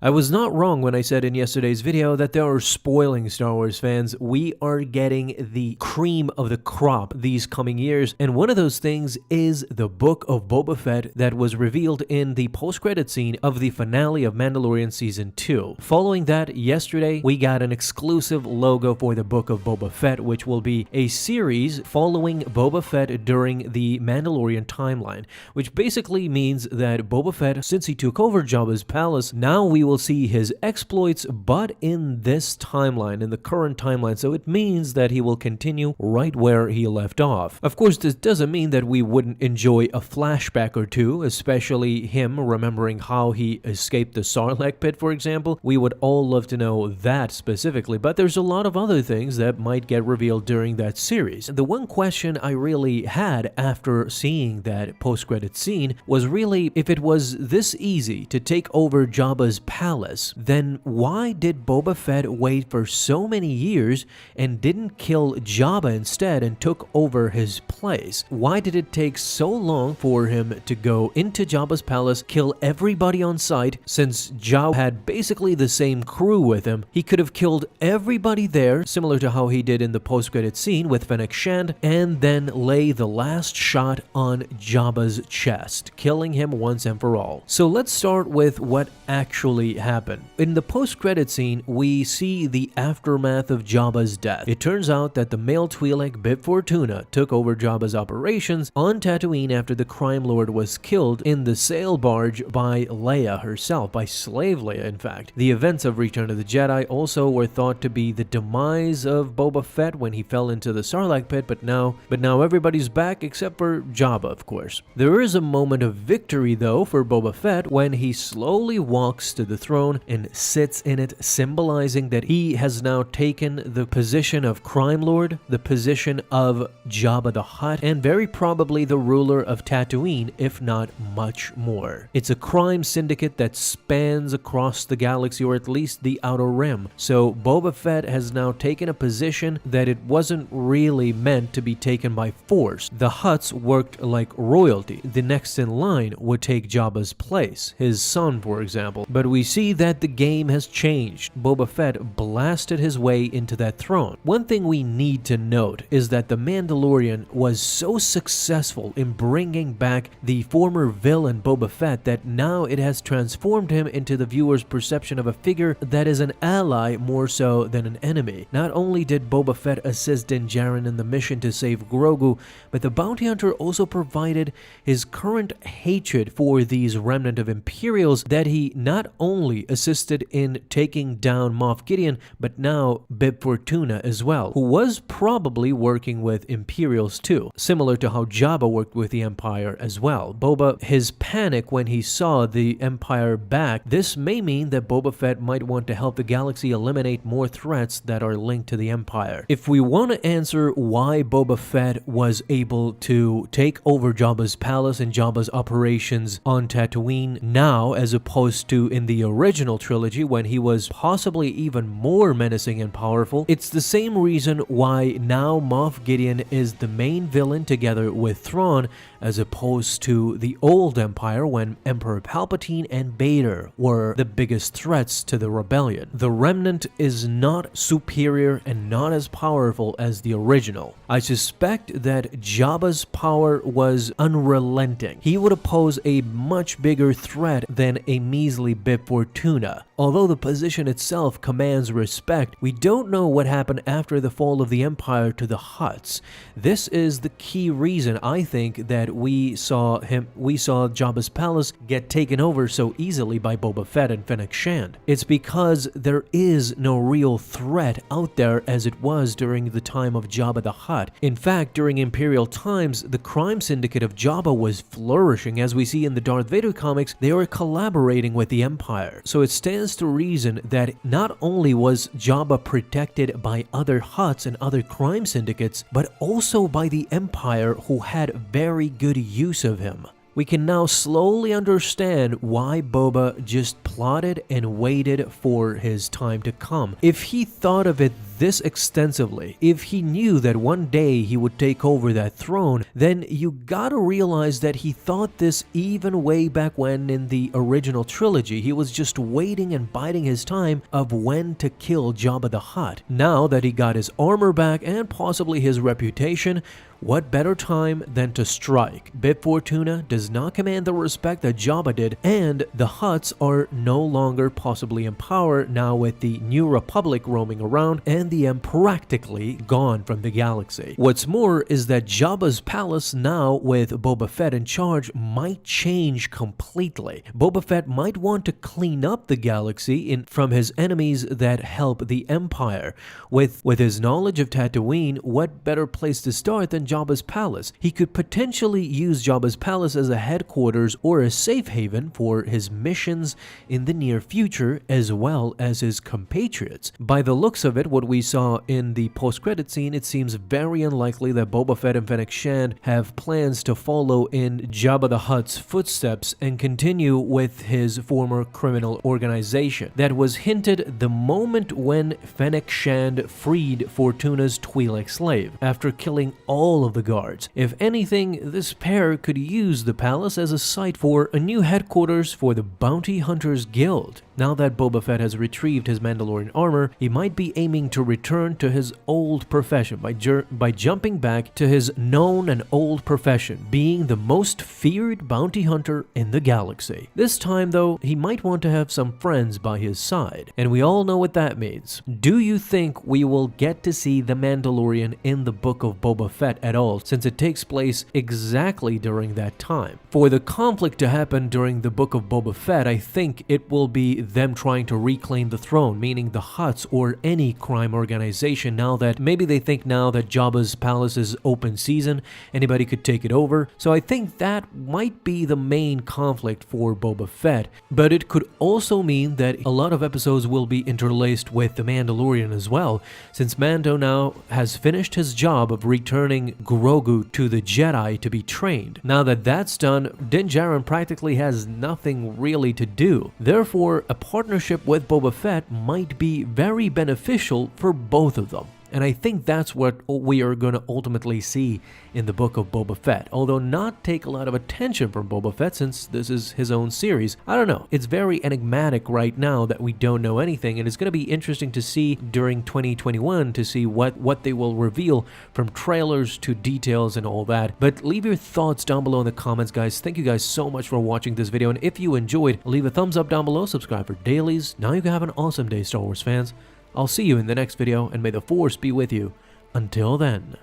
I was not wrong when I said in yesterday's video that they are spoiling Star Wars fans. We are getting the cream of the crop these coming years, and one of those things is the Book of Boba Fett that was revealed in the post-credit scene of the finale of Mandalorian Season 2. Following that, yesterday, we got an exclusive logo for the Book of Boba Fett, which will be a series following Boba Fett during the Mandalorian timeline, which basically means that Boba Fett, since he took over Jabba's palace, now we will see his exploits, but in this timeline, in the current timeline, so it means that he will continue right where he left off. Of course, this doesn't mean that we wouldn't enjoy a flashback or two, especially him remembering how he escaped the Sarlacc pit, for example. We would all love to know that specifically, but there's a lot of other things that might get revealed during that series. The one question I really had after seeing that post-credit scene was really if it was this easy to take over Jabba's palace, then why did Boba Fett wait for so many years and didn't kill Jabba instead and took over his place? Why did it take so long for him to go into Jabba's palace, kill everybody on sight? Since Jabba had basically the same crew with him, he could have killed everybody there, similar to how he did in the post-credit scene with Fennec Shand, and then lay the last shot on Jabba's chest, killing him once and for all. So let's start with what actually happened. In the post-credit scene, we see the aftermath of Jabba's death. It turns out that the male Twi'lek Bib Fortuna took over Jabba's operations on Tatooine after the crime lord was killed in the sail barge by Leia herself, by slave Leia in fact. The events of Return of the Jedi also were thought to be the demise of Boba Fett when he fell into the Sarlacc pit, but now everybody's back except for Jabba, of course. There is a moment of victory though for Boba Fett when he slowly walks to the throne and sits in it, symbolizing that he has now taken the position of crime lord, the position of Jabba the Hutt, and very probably the ruler of Tatooine, if not much more. It's a crime syndicate that spans across the galaxy, or at least the Outer Rim. So Boba Fett has now taken a position that it wasn't really meant to be taken by force. The Hutts worked like royalty. The next in line would take Jabba's place, his son for example. But we see that the game has changed. Boba Fett blasted his way into that throne. One thing we need to note is that the Mandalorian was so successful in bringing back the former villain Boba Fett that now it has transformed him into the viewer's perception of a figure that is an ally more so than an enemy. Not only did Boba Fett assist Din Djarin in the mission to save Grogu, but the bounty hunter also provided his current hatred for these remnant of Imperials that he not only assisted in taking down Moff Gideon, but now Bib Fortuna as well, who was probably working with Imperials too, similar to how Jabba worked with the Empire as well. Boba, his panic when he saw the Empire back, this may mean that Boba Fett might want to help the galaxy eliminate more threats that are linked to the Empire. If we want to answer why Boba Fett was able to take over Jabba's palace and Jabba's operations on Tatooine now as opposed to in the original trilogy when he was possibly even more menacing and powerful, it's the same reason why now Moff Gideon is the main villain together with Thrawn as opposed to the old Empire when Emperor Palpatine and Vader were the biggest threats to the rebellion. The Remnant is not superior and not as powerful as the original. I suspect that Jabba's power was unrelenting. He would pose a much bigger threat than a measly Bib Fortuna. Although the position itself commands respect, we don't know what happened after the fall of the Empire to the Hutts. This is the key reason I think that we saw Jabba's palace get taken over so easily by Boba Fett and Fennec Shand. It's because there is no real threat out there as it was during the time of Jabba the Hutt. In fact, during Imperial times, the crime syndicate of Jabba was flourishing. As we see in the Darth Vader comics, they were collaborating with the Empire. So it stands to reason that not only was Jabba protected by other Hutts and other crime syndicates, but also by the Empire, who had very good use of him. We can now slowly understand why Boba just plotted and waited for his time to come. If he thought of it this extensively, if he knew that one day he would take over that throne, then you gotta realize that he thought this even way back when in the original trilogy. He was just waiting and biding his time of when to kill Jabba the Hutt. Now that he got his armor back and possibly his reputation, what better time than to strike? Bib Fortuna does not command the respect that Jabba did, and the Hutts are no longer possibly in power now with the New Republic roaming around and the Empire practically gone from the galaxy. What's more is that Jabba's palace now with Boba Fett in charge might change completely. Boba Fett might want to clean up the galaxy from his enemies that help the Empire. With his knowledge of Tatooine, what better place to start than Jabba's palace? He could potentially use Jabba's palace as a headquarters or a safe haven for his missions in the near future, as well as his compatriots. By the looks of it, what we saw in the post-credit scene, it seems very unlikely that Boba Fett and Fennec Shand have plans to follow in Jabba the Hutt's footsteps and continue with his former criminal organization. That was hinted the moment when Fennec Shand freed Fortuna's Twi'lek slave after killing all of the guards. If anything, this pair could use the palace as a site for a new headquarters for the Bounty Hunters Guild. Now that Boba Fett has retrieved his Mandalorian armor, he might be aiming to return to his old profession by jumping back to his known and old profession, being the most feared bounty hunter in the galaxy. This time though, he might want to have some friends by his side, and we all know what that means. Do you think we will get to see the Mandalorian in the book of Boba Fett at all, since it takes place exactly during that time? For the conflict to happen during the book of Boba Fett, I think it will be them trying to reclaim the throne, meaning the Hutts or any crime organization, now that maybe they think now that Jabba's palace is open season, anybody could take it over. So I think that might be the main conflict for Boba Fett, but it could also mean that a lot of episodes will be interlaced with the Mandalorian as well, since Mando now has finished his job of returning Grogu to the Jedi to be trained. Now that that's done, Din Djarin practically has nothing really to do. Therefore, a partnership with Boba Fett might be very beneficial for both of them. And I think that's what we are going to ultimately see in the book of Boba Fett, although not take a lot of attention from Boba Fett since this is his own series. I don't know, it's very enigmatic right now that we don't know anything, and it's going to be interesting to see during 2021 to see what they will reveal, from trailers to details and all that. But leave your thoughts down below in the comments, guys. Thank you guys so much for watching this video, and if you enjoyed, leave a thumbs up down below, subscribe for dailies. Now you can have an awesome day, Star Wars fans. I'll see you in the next video, and may the Force be with you. Until then.